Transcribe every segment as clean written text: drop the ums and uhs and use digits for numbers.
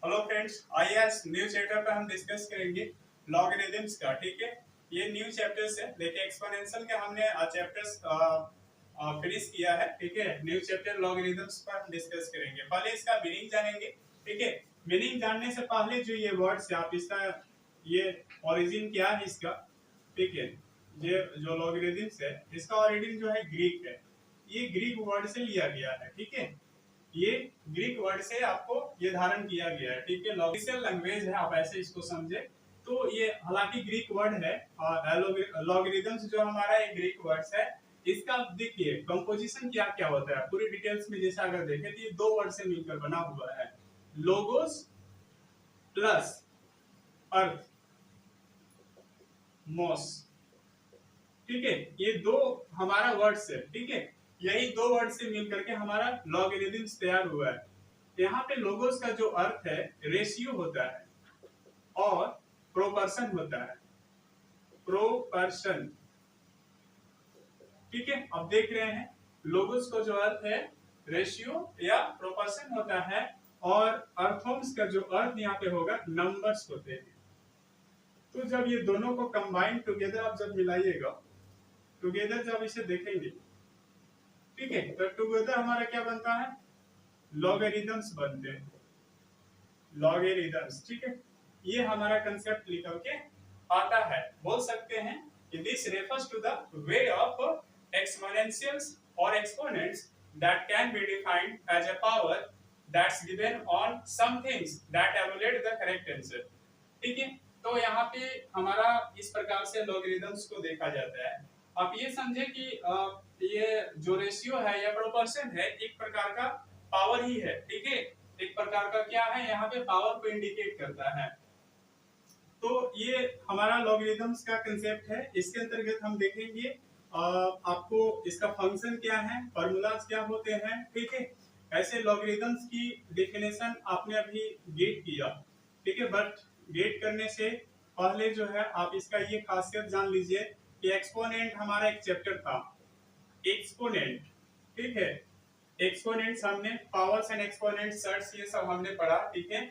Hello friends, आइए आज new chapter पर हम डिस्कस करेंगे लॉगरिथम्स का। ठीक है, ये न्यू चैप्टर्स है। देखिए एक्सपोनेंशियल के हमने चैप्टर्स फिनिश किया है। ठीक है, न्यू चैप्टर लॉगरिथम्स पर हम डिस्कस करेंगे। पहले इसका मीनिंग जानेंगे। ठीक है, मीनिंग जानने से पहले जो ये वर्ड्स है आप इसका ये ओरिजिन क्या है इसका। ठीक है, ये जो लॉगरिथम्स है इसका ओरिजिन जो है ग्रीक है। ये ग्रीक वर्ड से लिया गया है। ठीक है, ये ग्रीक वर्ड से आपको ये धारण किया गया है। ठीक है, लॉजिकल लैंग्वेज है, आप ऐसे इसको समझे। तो ये हालांकि ग्रीक वर्ड है और लॉगरिथम्स जो हमारा एक ग्रीक वर्ड है। इसका देखिए कंपोजिशन क्या क्या होता है पूरी डिटेल्स में। जैसे अगर देखें तो ये दो वर्ड से मिलकर बना हुआ है, लोगोस प्लस अर्थ मोस। ठीक है, ये दो हमारा वर्ड्स है। ठीक है, यही दो वर्ड से मिलकर के हमारा लॉगरिथम्स तैयार हुआ है। यहाँ पे लोगोस का जो अर्थ है रेशियो होता है और प्रोपर्शन होता है। प्रोपर्शन। ठीक है, अब देख रहे हैं लोगोस का जो अर्थ है रेशियो या प्रोपर्शन होता है और अर्थोम्स का जो अर्थ यहाँ पे होगा नंबर्स होते हैं। तो जब ये दोनों को कंबाइन टुगेदर आप जब मिलाइएगा, टुगेदर जब इसे देखेंगे, ठीक है, तो टुगेदर हमारा क्या बनता है, लॉगरिथम्स बनते हैं। लॉगरिथम्स। ठीक है, ये हमारा कंसेप्ट निकल के आता है। बोल सकते हैं कि this refers to the way of exponentials or exponents that can be defined as a power that's given on some things that evaluate the correct answer। ठीक है, तो यहाँ पे हमारा इस प्रकार से लॉगरिथम्स को देखा जाता है। आप ये समझे कि ये जो रेशियो है या प्रोपोर्शन है एक प्रकार का पावर ही है। ठीक है, एक प्रकार का क्या है, यहाँ पे पावर को इंडिकेट करता है। तो ये हमारा लॉगरिथम्स का कंसेप्ट है। इसके अंतर्गत हम देखेंगे आपको इसका फंक्शन क्या है, फॉर्मूलाज क्या होते हैं। ठीक है, ऐसे लॉगरिथम्स की डेफिनेशन आपने अभी गेट किया। ठीक है, बट गेट करने से पहले जो है आप इसका ये खासियत जान लीजिए कि एक्सपोनेंट हमारा एक चैप्टर था, एक्सपोनेंट। ठीक है, एक्सपोनेंट्स हमने पावर्स एंड एक्सपोनेंट्स सर्ट्स ये सब हमने पढ़ा। ठीक है,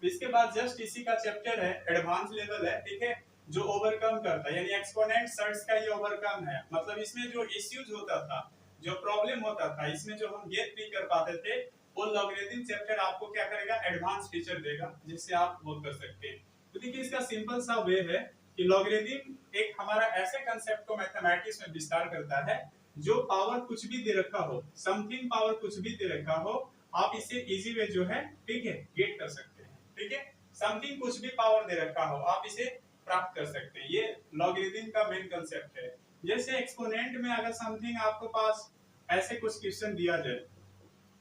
इसके बाद जस्ट इसी का चैप्टर है एडवांस लेवल है। ठीक है, जो ओवरकम करता है, यानी एक्सपोनेंट सर्ट्स का ये ओवरकम है। मतलब इसमें जो इश्यूज होता था, जो प्रॉब्लम होता था, इसमें जो हम गेट नहीं कर पाते थे, वो लॉगरिथम चैप्टर आपको क्या करेगा, एडवांस फीचर देगा जिससे आप वो कर सकते हैं। तो देखिए इसका सिंपल सा वे है कि लॉगरिथम एक हमारा ऐसे कंसेप्ट को मैथमेटिक्स में विस्तार करता है जो पावर कुछ भी दे रखा हो, समथिंग पावर कुछ भी दे रखा हो, आप इसे इजी वे जो है, ठीक है, गेट कर सकते हैं। ठीक है, समथिंग कुछ भी पावर दे रखा हो आप इसे प्राप्त कर सकते हैं। ये लॉगरिथम का मेन कंसेप्ट है। जैसे एक्सपोनेंट में अगर समथिंग आपको पास ऐसे कुछ क्वेश्चन दिया जाए,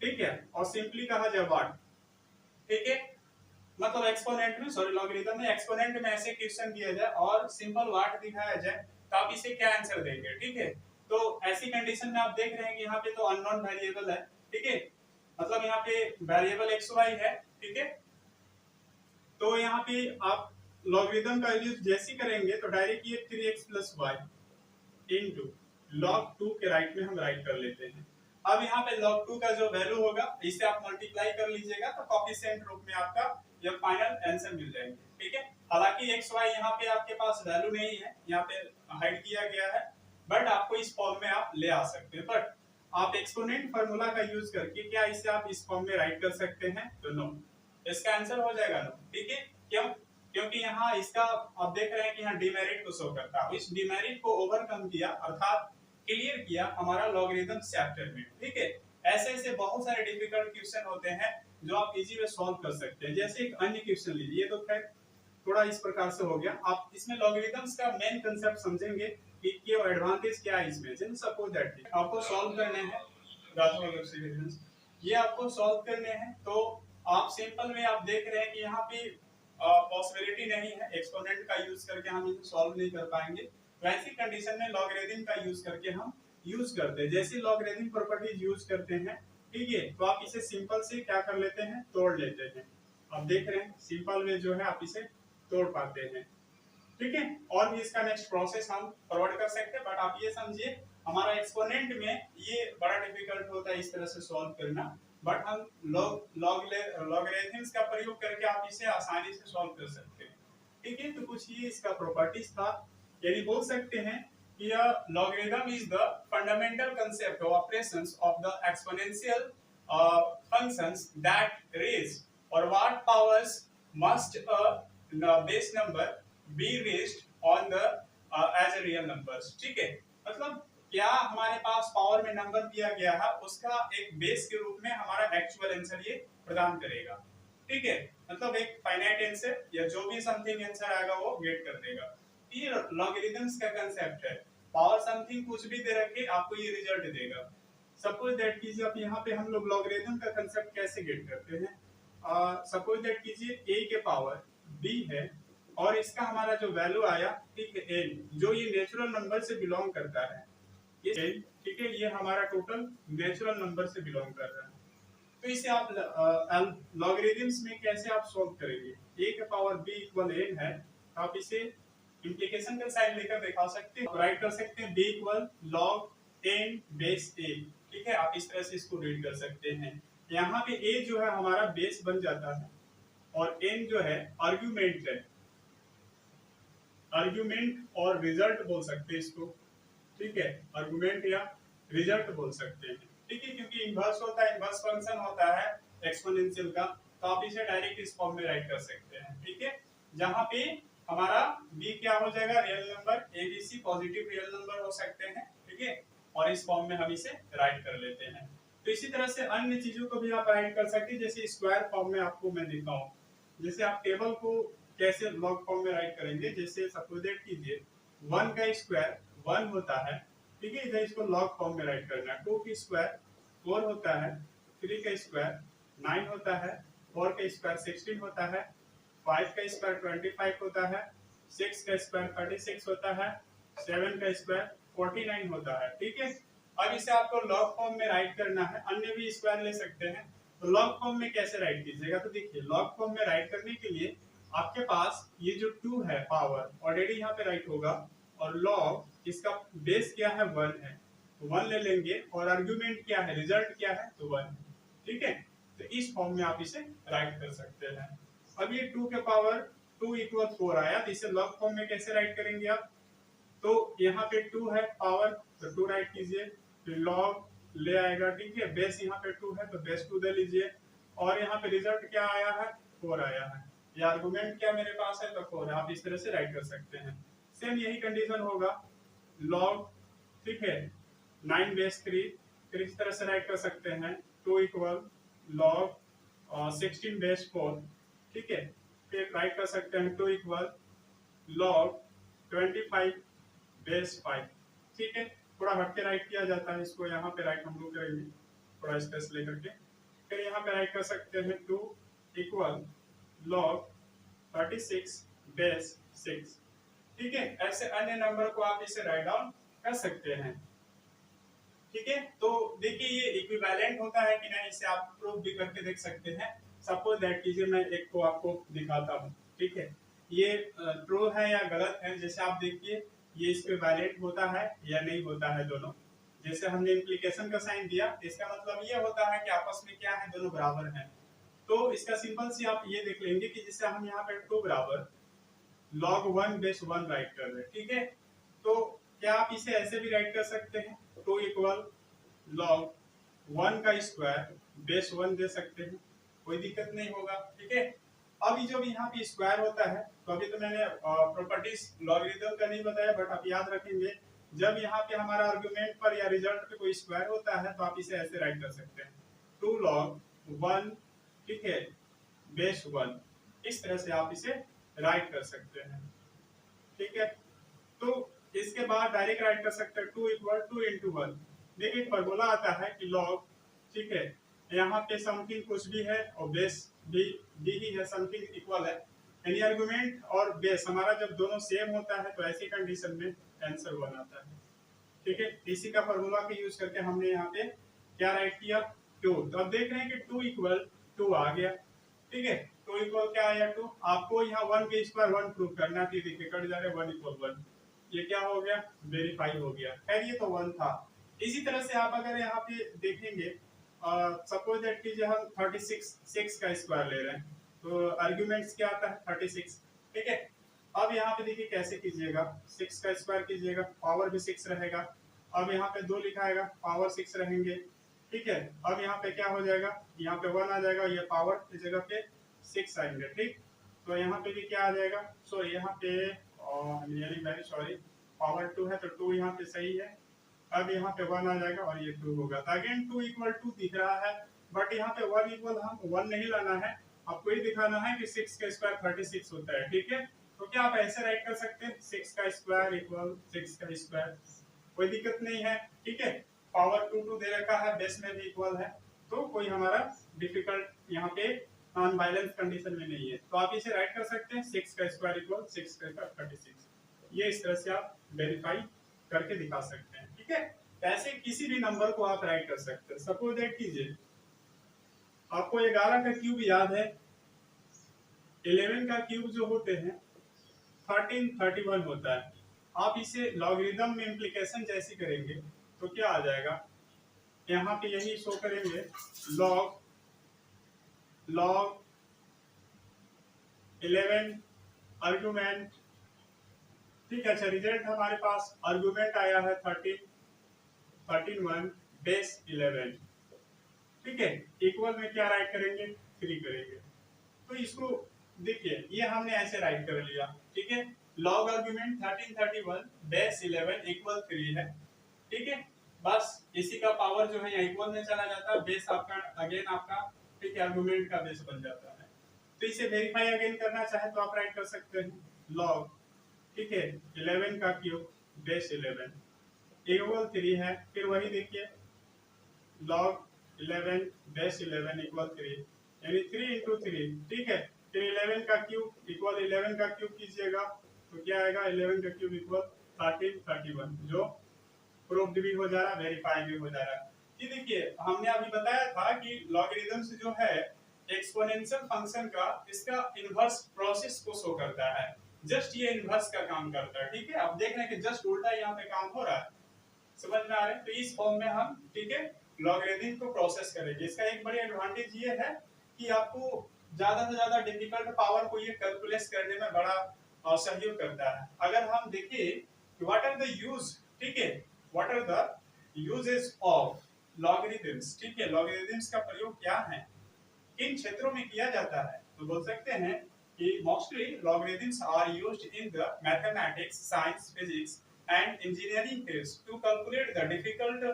ठीक है, और सिंपली कहा जाए व्हाट, ठीक है, मतलब एक्सपोनेंट में, सॉरी लॉगरिथम में एक्सपोनेंट में ऐसे क्वेश्चन दिया जाए और सिंपल व्हाट दिखाया जाए, तो आप इसे क्या आंसर देंगे। ठीक है, तो ऐसी कंडीशन में आप देख रहे हैं कि यहाँ पे तो अननोन वेरिएबल है। ठीक है, मतलब यहाँ पे वेरिएबल एक्स वाई है। ठीक है, तो यहाँ पे आप लॉगरिथम का यूज जैसे करेंगे तो डायरेक्ट ये 3x plus Y into log 2 के राइट में हम राइट कर लेते हैं। अब यहाँ पे log 2 का जो वैल्यू होगा इसे आप मल्टीप्लाई कर लीजिएगा तो कोफिशिएंट रूप में आपका ये फाइनल आंसर मिल जाएंगे। ठीक है, हालांकि एक्स वाई यहाँ पे आपके पास वैल्यू नहीं है, यहाँ पे हाइड किया गया है, बट आपको इस फॉर्म में आप ले आ सकते हैं। बट आप एक्सपोनेंट फार्मूला का यूज करके क्या इसे आप इस फॉर्म में राइट कर सकते हैं, तो नो, इसका आंसर हो जाएगा नो। ठीक है, क्यों, क्योंकि यहाँ इसका आप देख रहे हैं कि यहाँ डिमेरिट को शो करता है। इस डिमेरिट को ओवरकम किया अर्थात क्लियर किया हमारा लॉगरिथम चैप्टर में। ठीक है, ऐसे ऐसे बहुत सारे डिफिकल्ट क्वेश्चन होते हैं जो आप इजी में सॉल्व कर सकते हैं। जैसे एक अन्य क्वेश्चन लीजिए, ये तो खैर थोड़ा इस प्रकार से हो गया। आप इसमें लॉगरिथम्स का मेन कांसेप्ट समझेंगे कि क्या एडवांटेज क्या है इसमें। जैसे सपोज दैट आपको सॉल्व करने हैं ये आपको सॉल्व करने हैं, तो आप सिंपल में आप देख रहे हैं कि यहाँ पे पॉसिबिलिटी नहीं है, एक्सपोनेंट का यूज करके हम इसे सॉल्व नहीं कर पाएंगे। वैसी कंडीशन में लॉगरिथम का यूज करके हम यूज करते हैं। जैसे लॉगरिथम प्रॉपर्टीज यूज करते हैं, ठीक है, तो आप इसे सिंपल से क्या कर लेते हैं, तोड़ लेते हैं। आप देख रहे हैं सिंपल में जो है आप इसे तोड़ पाते हैं। ठीक है, और भी इसका नेक्स्ट प्रोसेस हम फॉरवर्ड कर सकते हैं, बट आप ये समझिए हमारा एक्सपोनेंट में ये बड़ा डिफिकल्ट होता है इस तरह से सॉल्व करना। बट हम लॉगरिथम्स का प्रयोग करके आप इसे आसानी से सॉल्व कर सकते हैं। ठीक है, तो कुछ ये इसका प्रॉपर्टीज था, यानी बोल सकते हैं कि logarithm is the fundamental concept of operations of the exponential functions that raise or what powers must a base number be raised on the as a real numbers। ठीक है, मतलब क्या हमारे पास पावर में नंबर दिया गया है उसका एक बेस के रूप में हमारा एक्चुअल आंसर ये प्रदान करेगा। ठीक है, मतलब एक फाइनाइट आंसर या जो भी समथिंग आंसर आएगा वो गेट कर देगा। ये लॉगरिथम्स का कांसेप्ट है, पावर समथिंग कुछ भी दे रखे आपको ये रिजल्ट देगा। सपोज दैट कीजिए, अब यहाँ पे हम लोग लॉगरिथम का कांसेप्ट कैसे गेट करते हैं। सपोज दैट कीजिए a के पावर b है और इसका हमारा जो वैल्यू आया, ठीक है, n, जो ये नेचुरल नंबर से बिलोंग करता है, ये n, ठीक है, ये हमारा टोटल नेचुरल नंबर से बिलोंग कर रहा है। तो इसे आप लॉगरिथम्स में कैसे आप सॉल्व करेंगे। a के पावर b इक्वल n है, तो आप इसे इंप्लीकेशन का साइन लेकर दिखा सकते हैं, राइट कर सकते हैं b equal log n base a। ठीक है, आप इस तरह से इसको रीड कर सकते हैं। यहाँ पे a जो है हमारा बेस बन जाता है और n जो है आर्गुमेंट है, आर्गुमेंट और रिजल्ट बोल सकते हैं इसको। ठीक है, आर्गुमेंट या रिजल्ट बोल सकते हैं। ठीक है, क्योंकि इनवर्स होता है, इनवर्स फंक्शन होता है एक्सपोनेंशियल का, तो आप इसे डायरेक्ट इस फॉर्म में राइट कर सकते हैं। ठीक है, जहां पे हमारा b क्या हो जाएगा, real number, abc positive real number हो सकते हैं। ठीक है, और इस फॉर्म में हम इसे राइट कर लेते हैं। तो इसी तरह से अन्य चीजों को भी आप राइट कर सकते हैं, जैसे स्क्वायर फॉर्म में आपको मैं दिखाऊं। जैसे आप टेबल को कैसे लॉग फॉर्म में राइट करेंगे, जैसे सपोज दैट कीजिए 1 का स्क्वायर 1 होता है। ठीक है, इधर इसको लॉग फॉर्म में राइट करना है। 2 का स्क्वायर 4 होता है, 3 का स्क्वायर 9 होता है, 4 का स्क्वायर 16 होता है, 5 का स्क्वायर 25 होता है, 6 का स्क्वायर 36 होता है, 7 का स्क्वायर 49 होता है। ठीक है, अब इसे आपको लॉग फॉर्म में राइट करना है, अन्य भी स्क्वायर ले सकते हैं। तो लॉग फॉर्म में कैसे राइट कीजिएगा, तो देखिए लॉग फॉर्म में राइट करने के लिए आपके पास ये जो 2 है पावर ऑलरेडी यहाँ पे राइट होगा, और लॉग इसका बेस क्या है 1 है, तो 1 ले लेंगे, और आर्गुमेंट क्या है, रिजल्ट क्या है, तो 1। ठीक है, तो इस फॉर्म में आप इसे राइट कर सकते हैं। अब ये 2 के पावर 2 इक्वल 4 आया, तो इसे लॉग फॉर्म में कैसे राइट करेंगे आप, तो यहाँ पे 2 है पावर, तो 2 राइट कीजिए, फिर लॉग ले आएगा। ठीक है, बेस यहाँ पे 2 है तो बेस 2 दे लीजिए, और यहाँ पे रिजल्ट क्या आया है, 4 आया है। ये आर्गुमेंट क्या मेरे पास है, तो 4 है। आप इस तरह से राइट कर सकते हैं। सेम यही कंडीशन होगा लॉग, ठीक है, 9 बेस 3, फिर इस तरह से राइट कर सकते हैं 2 इक्वल लॉग 16 बेस 4। ठीक है, फिर राइट कर सकते हैं 2 इक्वल लॉग 25 बेस 5। ठीक है, थोड़ा हट के राइट किया जाता है इसको, यहाँ पे राइट हम लोग करेंगे थोड़ा स्पेस लेकर के। फिर यहाँ पे राइट कर सकते हैं 2 इक्वल लॉग 36 बेस 6। ठीक है, ऐसे अन्य नंबर को आप इसे राइट डाउन कर सकते हैं। ठीक है, तो देखिए ये इक्विवेलेंट होता है कि नहीं, इसे आप प्रूव भी करके देख सकते हैं। सपोज दैट कीजिए मैं एक को आपको दिखाता हूँ। ठीक है, ये ट्रू है या गलत है, जैसे आप देखिए ये इक्विवेलेंट होता है या नहीं होता है दोनों। जैसे हमने इम्प्लीकेशन का साइन दिया, इसका मतलब ये होता है कि आपस में क्या है, दोनों बराबर हैं। तो इसका सिंपल सी आप ये देख लेंगे कि जैसे हम यहाँ पे 2 बराबर log 1 बेस 1 राइट कर रहे हैं। ठीक है, तो क्या आप इसे ऐसे भी राइट कर सकते हैं, 2 इक्वल log 1 का स्क्वायर बेस 1 दे सकते हैं, कोई दिक्कत नहीं होगा। ठीक है, अभी जब यहाँ पे स्क्वायर होता है, तो अभी तो मैंने प्रॉपर्टीज लॉगरिथम का नहीं बताया, बट आप याद रखेंगे जब यहाँ पे हमारा आर्गुमेंट पर या रिजल्ट पे कोई स्क्वायर होता है, तो आप इसे ऐसे राइट कर सकते हैं 2 log 1, ठीक है, बेस 1। इस तरह से आप इसे राइट कर सकते हैं। ठीक है, तो इसके बाद डायरेक्ट राइट कर सकते हैं 2 इक्वल 2 इंटू 1। देखिए फॉर्मूला आता है कि लॉग, ठीक है, यहाँ पे समथिंग कुछ भी है और बेस भी ही है, समथिंग इक्वल है, यानी आर्गुमेंट और बेस हमारा जब दोनों सेम होता है तो ऐसी कंडीशन में आंसर 1 आता है। ठीक है, इसी का फॉर्मूला का यूज करके हमने यहाँ पे क्या राइट किया, 2। तो अब देख रहे हैं कि 2 इक्वल 2 आ गया। ठीक है, 2 इक्वल क्या आया, 2। आपको यहाँ 1 के स्क्वायर 1 प्रूव करना थी, देखिए कट जा रहे 1 इक्वल 1, ये क्या हो गया, वेरीफाई हो गया। खैर ये तो 1 था। इसी तरह से आप अगर यहाँ पे देखेंगे सपोज दैट कीजिए हम 36 का स्क्वायर ले रहे हैं, तो आर्ग्यूमेंट्स क्या आता है 36, ठीक है। अब यहाँ पे देखिए कैसे कीजिएगा, 6 का स्क्वायर कीजिएगा, पावर भी 6 रहेगा। अब यहाँ पे 2 लिखा आएगा, पावर 6 रहेंगे, ठीक है। अब यहाँ पे क्या हो जाएगा, यहाँ पे 1 आ जाएगा, ये पावर की जगह पे 6 आएंगे, ठीक। तो यहाँ पे भी क्या आ जाएगा, सो यहाँ पे वेरी सॉरी, पावर 2 है तो 2 यहाँ पे सही है। अब यहाँ पे 1 आ जाएगा और ये 2 होगा, तो अगेन 2 इक्वल 2 दिख रहा है, बट यहाँ पे 1 इक्वल हम 1 नहीं लाना है, आपको ये दिखाना है कि 6 का स्क्वायर 36 होता है, ठीक है। तो क्या आप ऐसे राइट कर सकते हैं, 6 का स्क्वायर इक्वल 6 का स्क्वायर, कोई दिक्कत नहीं है, ठीक है। पावर 2 दे रखा है, बेस में भी इक्वल है, तो कोई हमारा डिफिकल्ट यहाँ पे नॉन बैलेंस कंडीशन में नहीं है, तो आप इसे राइट कर सकते हैं 6 का स्क्वायर इक्वल 6 का स्क्वायर 36। ये इस तरह से आप वेरीफाई करके दिखा सकते हैं, ठीक है। ऐसे किसी भी नंबर को आप राइट कर सकते हैं। सपोज दैट कीजिए आपको 11 का क्यूब याद है, 11 का क्यूब जो होते हैं 1331 होता है। आप इसे लॉगरिदम में इंप्लीकेशन जैसी करेंगे तो क्या आ जाएगा, यहाँ पे यही शो करेंगे, लॉग 11 आर्गुमेंट, ठीक है। अच्छा, रिजल्ट हमारे पास आर्गुमेंट आया है 131 बेस 11, ठीक है। इक्वल में क्या राइट करेंगे, 3 करेंगे। तो इसको देखिए, ये हमने ऐसे राइट कर लिया, ठीक है। लॉग आर्गुमेंट 1331 बेस 11 इक्वल 3 है, ठीक है। बस इसी का पावर जो है यहाँ इक्वल में चला जाता है, बेस आपका अगेन आपका, ठीक है, आर्गुमेंट का बेस बन जाता है। तो इसे वेरीफाई अगेन करना चाहे तो आप राइट कर सकते हैं, लॉग, ठीक है, 11 का क्यूब बेस 11 इक्वल 3 है। फिर वही देखिए, लॉग 11 बेस 11 इक्वल 3, यानी 3 into 3, ठीक है। फिर 11 का क्यूब इक्वल 11 का क्यूब कीजिएगा तो क्या आएगा, 11 का क्यूब इक्वल 1331, जो प्रूव्ड भी हो जा रहा है, वेरीफाई भी हो जा रहा है। ये देखिए हमने अभी बताया था कि लॉगरिदम्स जो है एक्सपोनेंशियल फंक्शन का, इसका इनवर्स प्रोसेस को शो करता है, जस्ट ये इनवर्स का काम करता है, ठीक है। आप देख रहे हैं कि जस्ट उल्टा यहाँ पे काम हो रहा है, समझ में आ रहा है। तो इस फॉर्म में हम, ठीक है, लॉगरिदम को प्रोसेस करेंगे। इसका एक बड़ी एडवांटेज ये है कि आपको ज्यादा से ज्यादा डिफिकल्ट पावर को ये कैलकुलेट करने में बड़ा सहयोग करता है। अगर हम देखिए व्हाट आर द यूज, ठीक है, what are the uses of logarithms, ठीक है, लॉगरिदम्स का प्रयोग क्या है, किन क्षेत्रों में किया जाता है, तो बोल सकते हैं कि mostly logarithms are used in the mathematics, science, physics and engineering fields to calculate the difficult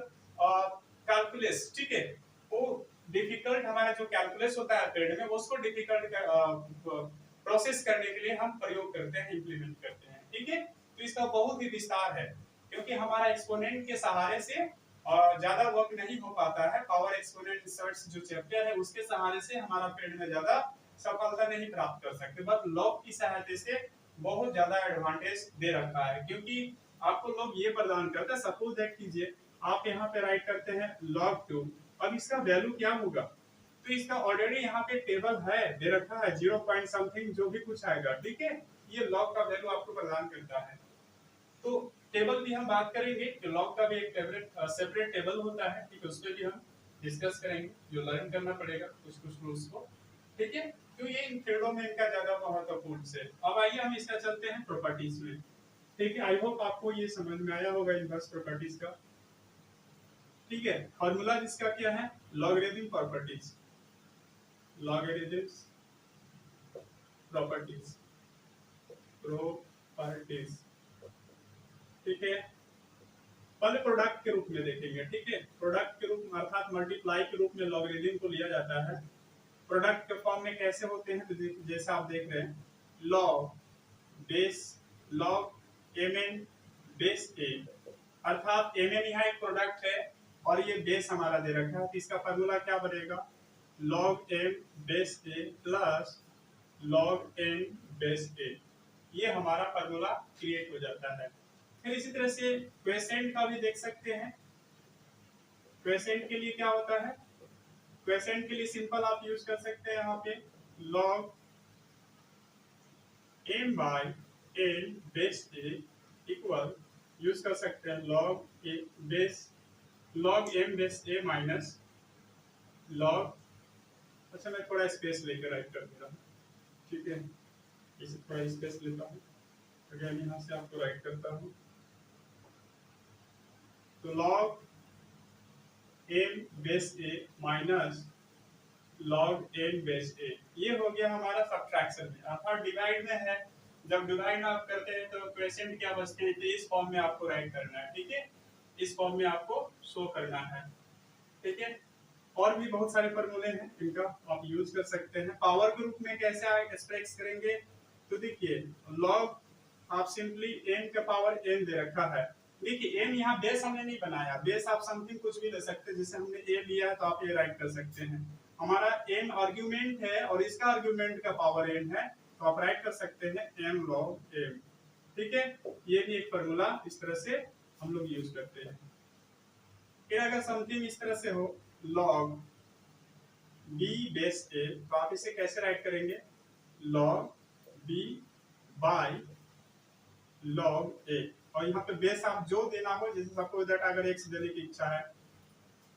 calculus, ठीक है। वो डिफिकल्ट हमारा जो कैलकुलस होता है फील्ड में, वो उसको डिफिकल्ट प्रोसेस करने के लिए हम प्रयोग करते हैं, इंप्लीमेंट करते हैं, ठीक है। तो इसका बहुत ही विस्तार है, क्योंकि हमारा एक्सपोनेंट के सहारे से ज्यादा वर्क नहीं हो पाता है। पावर एक्सपोनेंट सर्च जो चैप्टर है उसके सहारे से हमारा फील्ड में ज्यादा सफलता नहीं प्राप्त कर सकते, बट लॉग की सहायता से बहुत ज्यादा एडवांटेज दे रखा है, क्योंकि आपको लॉग ये प्रदान करता है। सपोज दैट कीजिए आप यहाँ पे राइट करते हैं log 2, अब इसका वैल्यू क्या होगा, तो इसका ऑलरेडी यहाँ पे टेबल है, दे रखा है 0 पॉइंट समथिंग जो भी कुछ आएगा, ठीक है। ये log का वैल्यू आपको प्रदान करता है। तो टेबल भी हम बात करेंगे कि लॉग का भी एक सेपरेट टेबल होता है, ठीक है, उस पे भी हम डिस्कस करेंगे, जो लर्न करना पड़ेगा कुछ रूल्स को, ठीक है। तो ये इन फील्डों में इनका ज्यादा महत्वपूर्ण से। अब आइए हम इसका चलते हैं प्रॉपर्टीज में, ठीक है। आई होप आपको ये समझ में आया होगा इनवर्स प्रॉपर्टीज का, ठीक है। फॉर्मूला इसका क्या है, logarithm properties, logarithms properties, properties, ठीक है। पहले प्रोडक्ट के रूप में देखेंगे, ठीक है। प्रोडक्ट के रूप में अर्थात मल्टीप्लाई के रूप में लॉगरिदम को लिया जाता है। प्रोडक्ट के फॉर्म में कैसे होते हैं, तो जैसा आप देख रहे हैं, log base, log mn base a, अर्थात mn यहाँ एक प्रोडक्ट है और ये बेस हमारा दे रखा है, तो इसका फार्मूला क्या बनेगा, log m base a plus log n base a, ये हमारा फार्मूला क्रिएट हो जाता है। फिर इसी तरह से क्वेसेंट का भी देख सकते हैं। क्वेसेंट के लिए क्या होता है, क्वेसेंट के लिए सिंपल आप यूज कर सकते हैं यहाँ पे log m by n base a equal use कर सकते हैं log m base a minus log, अच्छा मैं थोड़ा स्पेस लेकर राइट कर दे रहा हूँ, ठीक है, इसे थोड़ा स्पेस लेता हूँ, अगेन यहाँ से आपको राइट करता हूँ। तो log m base a minus log n base a, ये हो गया हमारा सब्ट्रैक्शन में, अर्थात डिवाइड में है। जब डिवाइड आप करते हैं तो क्वेश्चन क्या बचते हैं, तो इस फॉर्म में आपको राइट करना है, ठीक है, इस फॉर्म में आपको शो करना है, ठीक है। और भी बहुत सारे फॉर्मूले हैं इनका आप यूज कर सकते हैं। पावर ग्रुप में कैसे एक्सप्रेस करेंगे, तो देखिए लॉग आप सिंपली n का पावर n दे रखा है, देखिए n यहाँ बेस हमने नहीं बनाया, बेस आप समथिंग कुछ भी ले सकते हैं, जैसे हमने a लिया है तो आप ये राइट कर सकते हैं। हमारा n आर्ग्यूमेंट है और इसका आर्ग्यूमेंट का पावर n है, तो आप राइट कर सकते हैं m log m, ठीक है। ये भी एक फॉर्मूला इस तरह से हम लोग यूज करते हैं। फिर अगर समथिंग इस तरह से हो log b बेस a, तो आप इसे कैसे राइट करेंगे, log b by log a, और यहाँ पे बेस आप जो देना हो, जैसे सपोज दैट अगर x देने की इच्छा है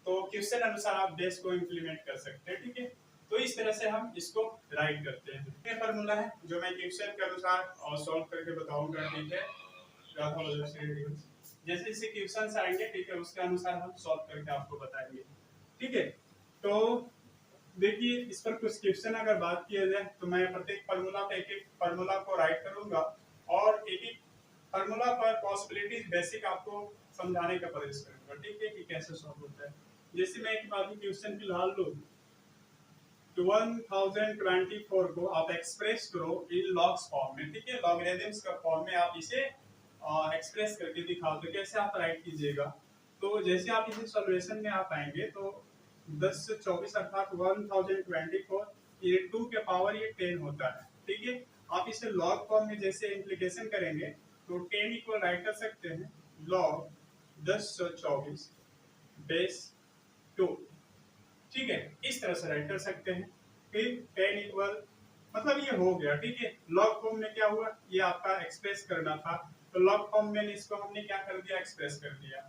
तो क्वेश्चन अनुसार आप बेस को इंप्लीमेंट कर सकते हैं, ठीक है। तो इस तरह से हम इसको राइट करते हैं। ये फार्मूला है जो मैं क्वेश्चन के अनुसार और सॉल्व करके बताऊंगा, ठीक है। जैसे जैसे क्वेश्चन आएंगे, ठीक है, उसके अनुसार हम सॉल्व करके आपको बताएंगे, ठीक है। तो देखिए इस पर कुछ क्वेश्चन अगर बात किया जाए तो मैं प्रत्येक फार्मूला पे एक एक फार्मूला को राइट करूंगा और एक एक फार्मूला पर पॉसिबिलिटीज बेसिक आपको समझाने का प्रयास करूंगा, ठीक है, कि कैसे सॉल्व होता है। जैसे मैं एक बात क्वेश्चन फिलहाल लो, तो 1024 को आप एक्सप्रेस करो इन लॉग्स फॉर्म में, ठीक है, लॉगरिथम्स का फॉर्म में आप इसे एक्सप्रेस करके दिखाओ, तो कैसे आप राइट कीजिएगा। तो जैसे आप इसे सॉल्यूशन में आप आएंगे तो 10 से 24 अर्थात 1024, ये 2 के पावर ये 10 होता है, ठीक है। आप इसे लॉग फॉर्म में जैसे इंप्लीकेशन करेंगे तो 10 इक्वल राइट कर सकते हैं लॉग 1024 बेस 2, ठीक है, इस तरह से राइट कर सकते हैं। फिर 10 इक्वल मतलब ये हो गया, ठीक है। लॉग फॉर्म में क्या हुआ, ये आपका एक्सप्रेस करना था, तो लॉग फॉर्म में इसको हमने क्या कर दिया, एक्सप्रेस कर दिया,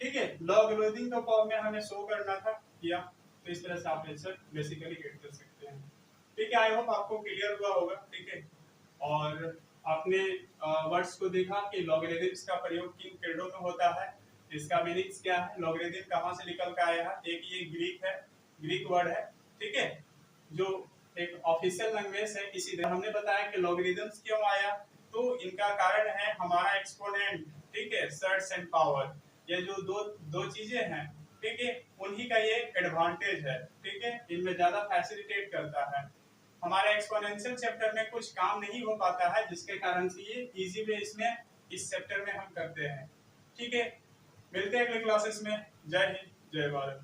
ठीक है। लॉगरिथम का फॉर्म में हमें शो करना था, किया, तो इस तरह से आप आंसर बेसिकली गेट कर सकते हैं, ठीक है। आई होप आपको क्लियर हुआ होगा, ठीक है। और आपने वर्ड्स को देखा कि लॉगरिथम्स का प्रयोग किन पीरियडों में होता है, इसका मीनिंग्स क्या है, लॉगरिथम कहां से निकल कर आया है, एक ये ग्रीक है, ग्रीक वर्ड है, ठीक है, जो एक ऑफिशियल लैंग्वेज है। इसी तरह हमने बताया कि लॉगरिथम्स क्यों आया, तो इनका कारण है हमारा एक्सपोनेंट, ठीक है, सर्च एंड पावर, ये जो दो चीजें हैं, ठीक है, उन्हीं का ये एडवांटेज है, ठीक है, इनमें ज्यादा फैसिलिटेट करता है। हमारे एक्सपोनेंशियल चैप्टर में कुछ काम नहीं हो पाता है, जिसके कारण से ये इजी वे इसमें इस चैप्टर में हम करते हैं, ठीक है। मिलते हैं अगले क्लासेस में। जय हिंद, जय भारत।